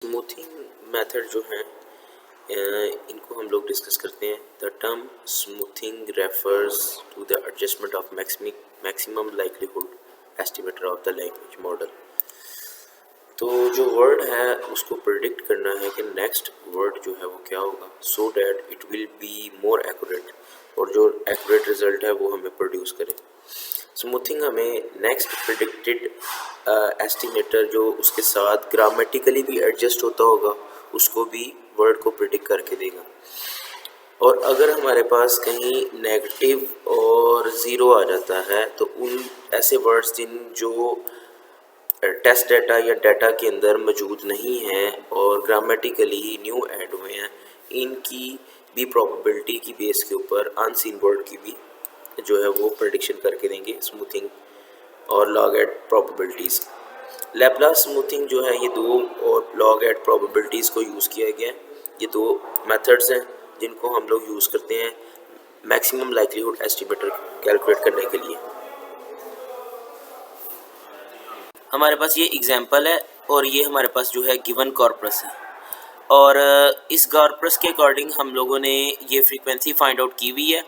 Smoothing method जो है इनको हम लोग डिस्कस करते हैं। The term smoothing refers to the adjustment of maximum likelihood estimator of the language model. तो जो वर्ड है उसको प्रिडिक्ट करना है कि नेक्स्ट वर्ड जो है वो क्या होगा, so that it will be more accurate, और जो एक्यूरेट रिजल्ट है वो हमें प्रोड्यूस करे। स्मूथिंग हमें नेक्स्ट प्रिडिक्टेड एस्टिमेटर जो उसके साथ ग्रामेटिकली भी एडजस्ट होता होगा उसको भी वर्ड को प्रिडिक्ट करके देगा। और अगर हमारे पास कहीं नेगेटिव और ज़ीरो आ जाता है तो उन ऐसे वर्ड्स जो टेस्ट डाटा या डाटा के अंदर मौजूद नहीं हैं और ग्रामेटिकली न्यू ऐड हुए हैं, इनकी भी प्रोबेबिलिटी की बेस के ऊपर अनसीन वर्ड की भी जो है वो प्रेडिक्शन करके देंगे स्मूथिंग और log at probabilities. Laplace smoothing जो है ये दो और लॉग एट प्रोबेबिलिटीज़ को यूज़ किया गया है। ये दो मेथड्स हैं जिनको हम लोग यूज़ करते हैं मैक्सिमम लाइक्लीहुड एस्टिमेटर कैलकुलेट करने के लिए। हमारे पास ये एग्जांपल है और ये हमारे पास जो है गिवन कॉर्पस है, और इस कॉर्पस के अकॉर्डिंग हम लोगों ने ये फ्रीक्वेंसी फाइंड आउट की हुई है।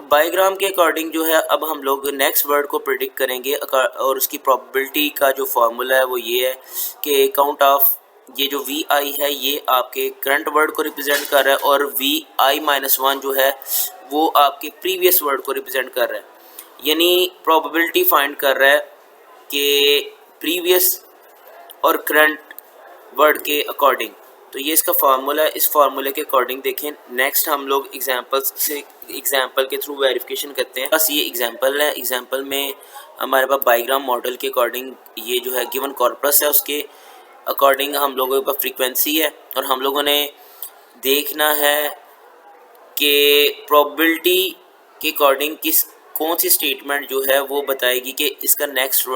बायोग्राम के अकॉर्डिंग जो है अब हम लोग नेक्स्ट वर्ड को प्रिडिक्ट करेंगे, और उसकी प्रोबेबिलिटी का जो फार्मूला है वो ये है कि काउंट ऑफ ये जो वी आई है ये आपके करंट वर्ड को रिप्रेजेंट कर रहा है, और वी आई -1 जो है वो आपके प्रीवियस वर्ड को रिप्रेजेंट कर रहा है। यानी प्रोबेबिलिटी फाइंड कर रहा है कि प्रीवियस और करंट वर्ड के अकॉर्डिंग। तो ये इसका फार्मूला है, इस फार्मूले के अकॉर्डिंग देखें। नेक्स्ट हम लोग एग्जांपल के थ्रू वेरिफिकेशन करते हैं। बस ये एग्जांपल है, एग्जांपल में हमारे पास बायोग्राम मॉडल के अकॉर्डिंग ये जो है गिवन कॉर्पस है उसके अकॉर्डिंग हम लोगों के पास फ्रीक्वेंसी है, और हम लोगों ने देखना है कि प्रोबेबिलिटी के अकॉर्डिंग कौन सी स्टेटमेंट जो है वो बताएगी कि इसका नेक्स्ट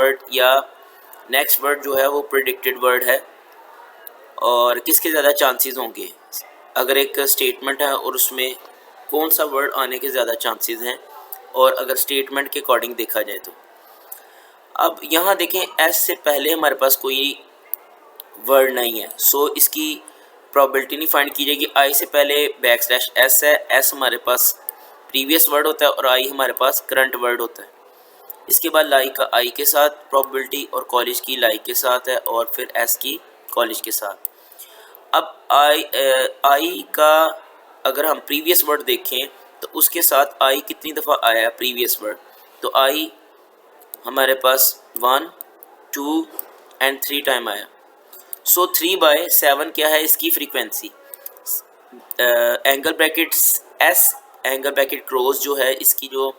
वर्ड जो है वो प्रिडिक्टेड वर्ड है और किसके ज़्यादा चांसेस होंगे। अगर एक स्टेटमेंट है और उसमें कौन सा वर्ड आने के ज़्यादा चांसेस हैं, और अगर स्टेटमेंट के अकॉर्डिंग देखा जाए तो अब यहाँ देखें एस से पहले हमारे पास कोई वर्ड नहीं है, सो इसकी प्रोबेबिलिटी नहीं फाइंड की जाएगी। आई से पहले \s है, एस हमारे पास प्रीवियस वर्ड होता है और आई हमारे पास करंट वर्ड होता है। इसके बाद लाई का आई के साथ प्रोबेबिलिटी, और कॉलेज की लाई के साथ है, और फिर एस की कॉलेज के साथ। अब आई का अगर हम प्रीवियस वर्ड देखें तो उसके साथ आई कितनी दफ़ा आया है प्रीवियस वर्ड, तो आई हमारे पास 1, 2 एंड 3 टाइम आया। सो 3/7 क्या है इसकी frequency. Angle bracket S angle bracket close जो है इसकी जो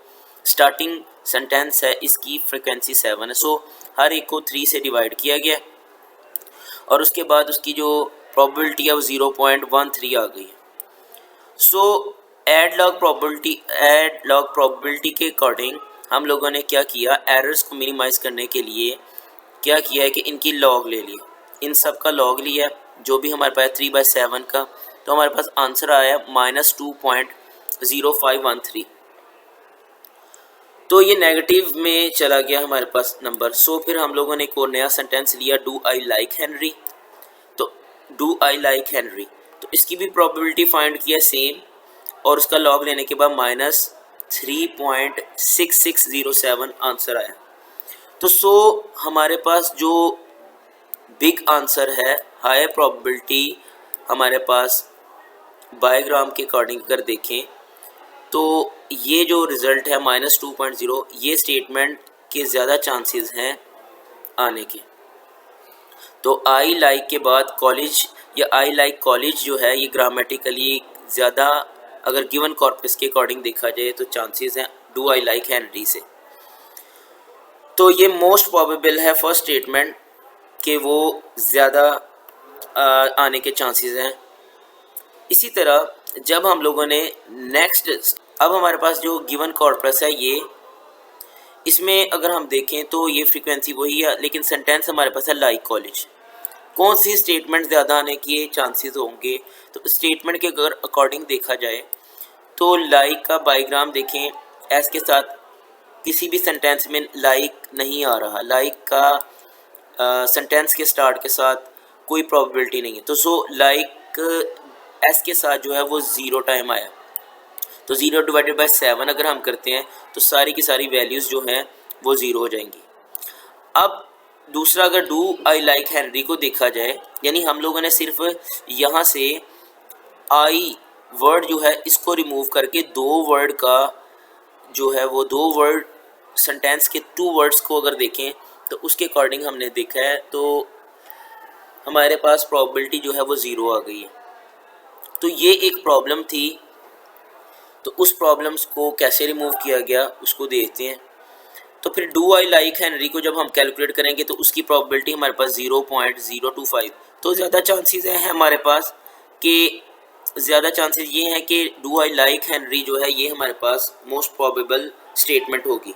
स्टार्टिंग सेंटेंस है इसकी फ्रीक्वेंसी 7 है। सो हर एक को 3 से डिवाइड किया गया और उसके बाद उसकी जो प्रोबेबिलिटी है वो 0.13 आ गई है। सो एड लॉग प्रोबेबिलिटी के अकॉर्डिंग हम लोगों ने क्या किया, एरर्स को मिनिमाइज करने के लिए क्या किया है कि इनकी लॉग ले लिया, इन सब का लॉग लिया जो भी हमारे पास 3/7 का, तो हमारे पास आंसर आया -2.0513। तो ये नेगेटिव में चला गया हमारे पास नंबर। सो फिर हम लोगों ने एक और नया सेंटेंस लिया, डू आई लाइक हेनरी। तो डू आई लाइक हेनरी, तो इसकी भी प्रोबेबिलिटी फाइंड किया सेम, और उसका लॉग लेने के बाद -3.6607 आंसर आया। तो सो हमारे पास जो बिग आंसर है, हाई प्रोबेबिलिटी हमारे पास बायोग्राम के अकॉर्डिंग अगर देखें तो ये जो रिज़ल्ट है -2.0, ये स्टेटमेंट के ज़्यादा चांसेस हैं आने के। तो आई लाइक के बाद कॉलेज या आई लाइक कॉलेज जो है ये ग्रामेटिकली ज़्यादा अगर गिवन कॉर्पस के अकॉर्डिंग देखा जाए तो चांसेस हैं डू आई लाइक हेनरी से। तो ये मोस्ट प्रोबेबल है फर्स्ट स्टेटमेंट कि वो ज़्यादा आने के चांसेस हैं। इसी तरह जब हम लोगों ने नेक्स्ट, अब हमारे पास जो गिवन कॉर्पस है ये, इसमें अगर हम देखें तो ये फ्रीक्वेंसी वही है, लेकिन सेंटेंस हमारे पास है लाइक कॉलेज। कौन सी स्टेटमेंट ज़्यादा आने के चांसेस होंगे, तो स्टेटमेंट के अगर अकॉर्डिंग देखा जाए तो लाइक का बायोग्राम देखें, एस के साथ किसी भी सेंटेंस में लाइक नहीं आ रहा। लाइक का सेंटेंस के स्टार्ट के साथ कोई प्रोबेबिलिटी नहीं है। तो सो लाइक एस के साथ जो है वो 0 टाइम आया, तो 0 डिवाइडेड बाय 7 अगर हम करते हैं तो सारी की सारी वैल्यूज़ जो हैं वो 0 हो जाएंगी। अब दूसरा, अगर डू आई लाइक हेनरी को देखा जाए, यानी हम लोगों ने सिर्फ यहाँ से आई वर्ड जो है इसको रिमूव करके दो वर्ड का जो है वो दो वर्ड सेंटेंस के 2 वर्ड्स को अगर देखें तो उसके अकॉर्डिंग हमने देखा है तो हमारे पास प्रोबेबिलिटी जो है वो 0 आ गई है। तो ये एक प्रॉब्लम थी, तो उस प्रॉब्लम्स को कैसे रिमूव किया गया उसको देखते हैं। तो फिर डू आई लाइक हेनरी को जब हम कैलकुलेट करेंगे तो उसकी प्रोबेबिलिटी हमारे पास 0.025, तो ज़्यादा चांसेस हैं हमारे पास कि ज़्यादा चांसेस ये हैं कि डू आई लाइक हेनरी जो है ये हमारे पास मोस्ट प्रोबेबल स्टेटमेंट होगी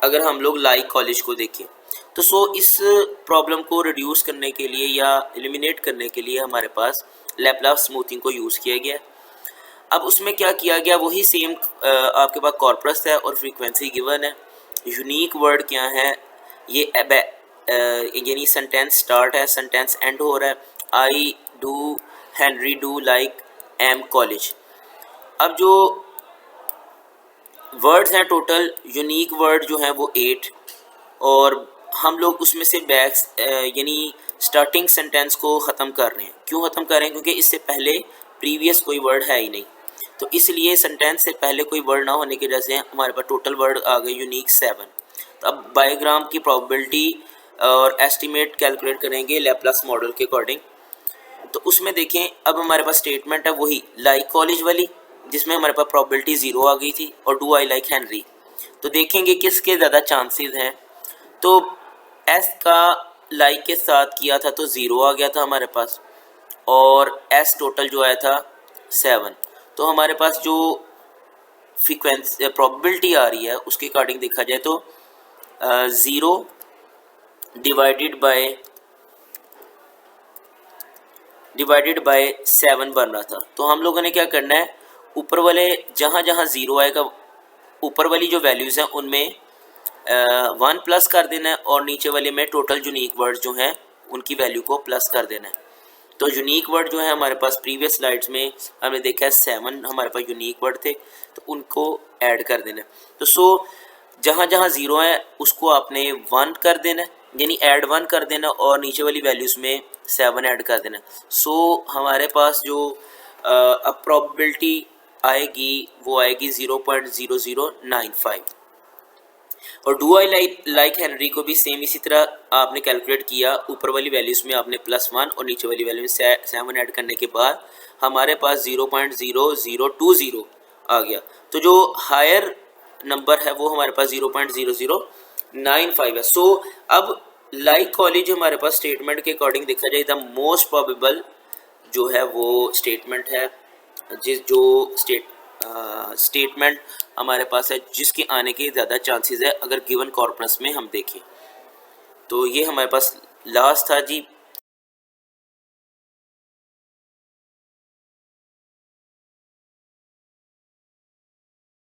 अगर हम लोग लाइक कॉलेज को देखें। तो सो इस प्रॉब्लम को रिड्यूस करने के लिए या एलिमिनेट करने के लिए हमारे पास लैपलास स्मूथिंग को यूज़ किया गया। अब उसमें क्या किया गया, वही सेम आपके पास कॉर्पस है और फ्रीक्वेंसी गिवन है। यूनिक वर्ड क्या है, ये यानी सेंटेंस स्टार्ट है, सेंटेंस एंड हो रहा है, I do Henry do like M college. अब जो वर्ड्स हैं टोटल यूनिक वर्ड जो हैं वो 8, और हम लोग उसमें से बैक्स यानी स्टार्टिंग सेंटेंस को ख़त्म कर रहे हैं। क्यों ख़त्म कर रहे हैं? क्योंकि इससे पहले प्रीवियस कोई वर्ड है ही नहीं, तो इसलिए सेंटेंस से पहले कोई वर्ड ना होने की वजह से हमारे पास टोटल वर्ड आ गए यूनिक 7। तो अब बायोग्राम की प्रोबेबिलिटी और एस्टिमेट कैलकुलेट करेंगे लैपलास मॉडल के अकॉर्डिंग। तो उसमें देखें, अब हमारे पास स्टेटमेंट है वही लाइक कॉलेज वाली जिसमें हमारे पास प्रोबेबिलिटी 0 आ गई थी, और डू आई लाइक हेनरी। तो देखेंगे किसके ज़्यादा चांसेस हैं। तो एस का लाइक के साथ किया था तो 0 आ गया था हमारे पास, और एस टोटल जो आया था 7। तो हमारे पास जो फ्रीक्वेंसी प्रोबेबिलिटी आ रही है उसके अकॉर्डिंग देखा जाए तो 0 डिवाइडेड बाय 7 बन रहा था। तो हम लोगों ने क्या करना है, ऊपर वाले जहाँ जहाँ 0 आएगा ऊपर वाली जो वैल्यूज़ हैं उनमें 1 प्लस कर देना है, और नीचे वाले में टोटल यूनिक वर्ड्स जो हैं उनकी वैल्यू को प्लस कर देना है। तो यूनिक वर्ड जो है हमारे पास प्रीवियस स्लाइड्स में हमने देखा है 7 हमारे पास यूनिक वर्ड थे, तो उनको ऐड कर देना है। तो सो जहाँ जहाँ 0 है उसको आपने 1 कर देना है, यानी ऐड 1 कर देना, और नीचे वाली वैल्यूज़ में 7 ऐड कर देना। सो हमारे पास जो अब प्रोबेबिलिटी आएगी वो आएगी 0.0095। और डू आई लाइक हेनरी को भी सेम इसी तरह आपने कैलकुलेट किया, ऊपर वाली वैल्यूज़ में आपने +1 और नीचे वाली वैल्यू में 7 ऐड करने के बाद हमारे पास 0.0020 आ गया। तो जो हायर नंबर है वो हमारे पास 0.0095 है। सो अब लाइक कॉलेज हमारे पास स्टेटमेंट के अकॉर्डिंग देखा जाए द मोस्ट प्रोबेबल जो है वो स्टेटमेंट है, जो स्टेटमेंट हमारे पास है जिसके आने के ज़्यादा चांसेस है अगर गिवन कॉर्पस में हम देखें। तो ये हमारे पास लास्ट था जी